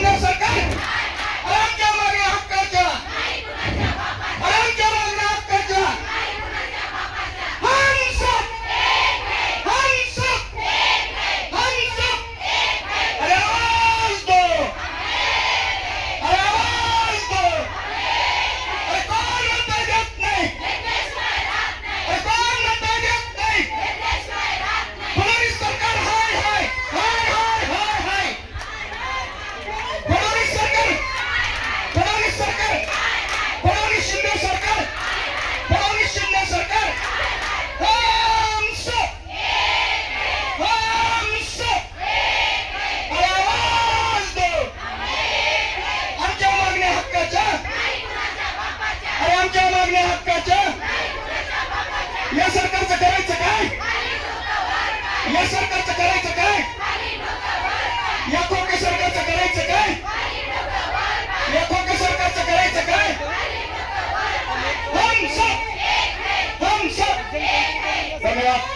शिंदे सरकार अरे आमच्या मागण्या हक्काच्या अरे आमच्या मागण्या हक्काच्या हम सब अरे आवाज दो अरे आवाज दो अरे कोण मत देत नाही अरे कोण मत देत नाही फडणवीस सरकार हाय हाय हाय हाय हाय हाय फडणवीस सरकार फडणवीस शिंदे सरकार हम सब अरे आवाज दो आमच्या मागण्या हक्काच्या अरे आमच्या मागण्या हक्काच्या या सरकारचं करायचं काय या सरकारचं करायचं काय या खोके सरकारचं करायचं काय या खोके सरकारचं करायचं काय हम सब धन्यवाद.